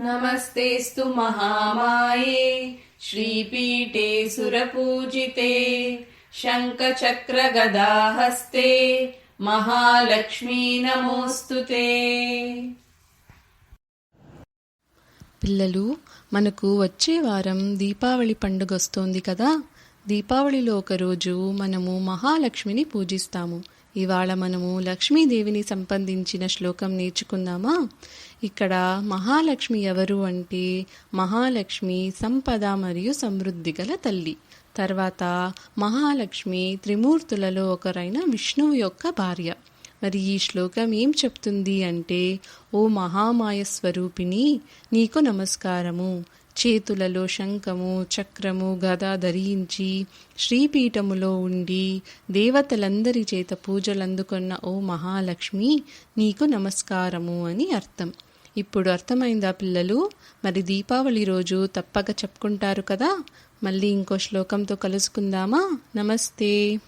నమస్తేస్తు మహామాయే శ్రీపీఠే సురపూజితే శంఖచక్రగదాహస్తే మహాలక్ష్మీ నమోస్తుతే. పిల్లలు, మనకు వచ్చే వారం దీపావళి పండుగ వస్తోంది కదా. దీపావళిలో ఒకరోజు మనము మహాలక్ష్మిని పూజిస్తాము. ఇవాళ మనము లక్ష్మీదేవిని సంబంధించిన శ్లోకం నేర్చుకుందామా? ఇక్కడ మహాలక్ష్మి ఎవరు అంటే, మహాలక్ష్మి సంపద మరియు సమృద్ధి గల తల్లి. తర్వాత మహాలక్ష్మి త్రిమూర్తులలో ఒకరైన విష్ణువు యొక్క భార్య. మరి ఈ శ్లోకం ఏం చెప్తుంది అంటే, ఓ మహామాయ స్వరూపిణి, నీకు నమస్కారము. చేతులలో శంఖము, చక్రము, గద ధరించి శ్రీపీఠములో ఉండి దేవతలందరి చేత పూజలందుకున్న ఓ మహాలక్ష్మి, నీకు నమస్కారము అని అర్థం. ఇప్పుడు అర్థమైందా పిల్లలు? మరి దీపావళి రోజు తప్పక చెప్పుకుంటారు కదా. మళ్ళీ ఇంకో శ్లోకంతో కలుసుకుందామా? నమస్తే.